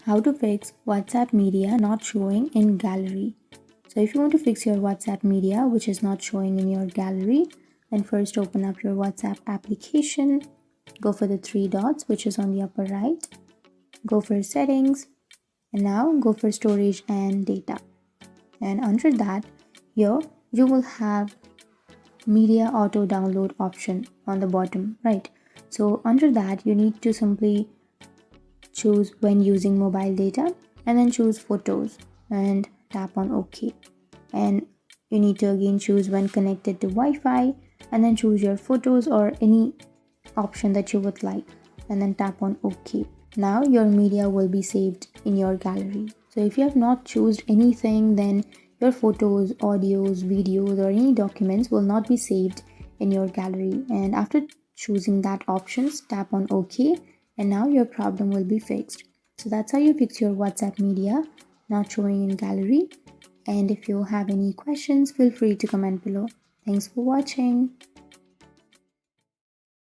How to fix WhatsApp media not showing in gallery. So if you want to fix your WhatsApp media which is not showing in your gallery, then first open up your WhatsApp application, go for the three dots which is on the upper right, go for settings, and now go for storage and data. And under that, here you will have media auto download option on the bottom right. So under that you need to simply choose when using mobile data and then choose photos and tap on OK. And you need to again choose when connected to Wi-Fi and then choose your photos or any option that you would like and then tap on OK. Now your media will be saved in your gallery. So if you have not chosen anything, then your photos, audios, videos or any documents will not be saved in your gallery. And after choosing that options, tap on OK and now your problem will be fixed. So that's how you fix your WhatsApp media not showing in gallery. And if you have any questions, feel free to comment below. Thanks for watching.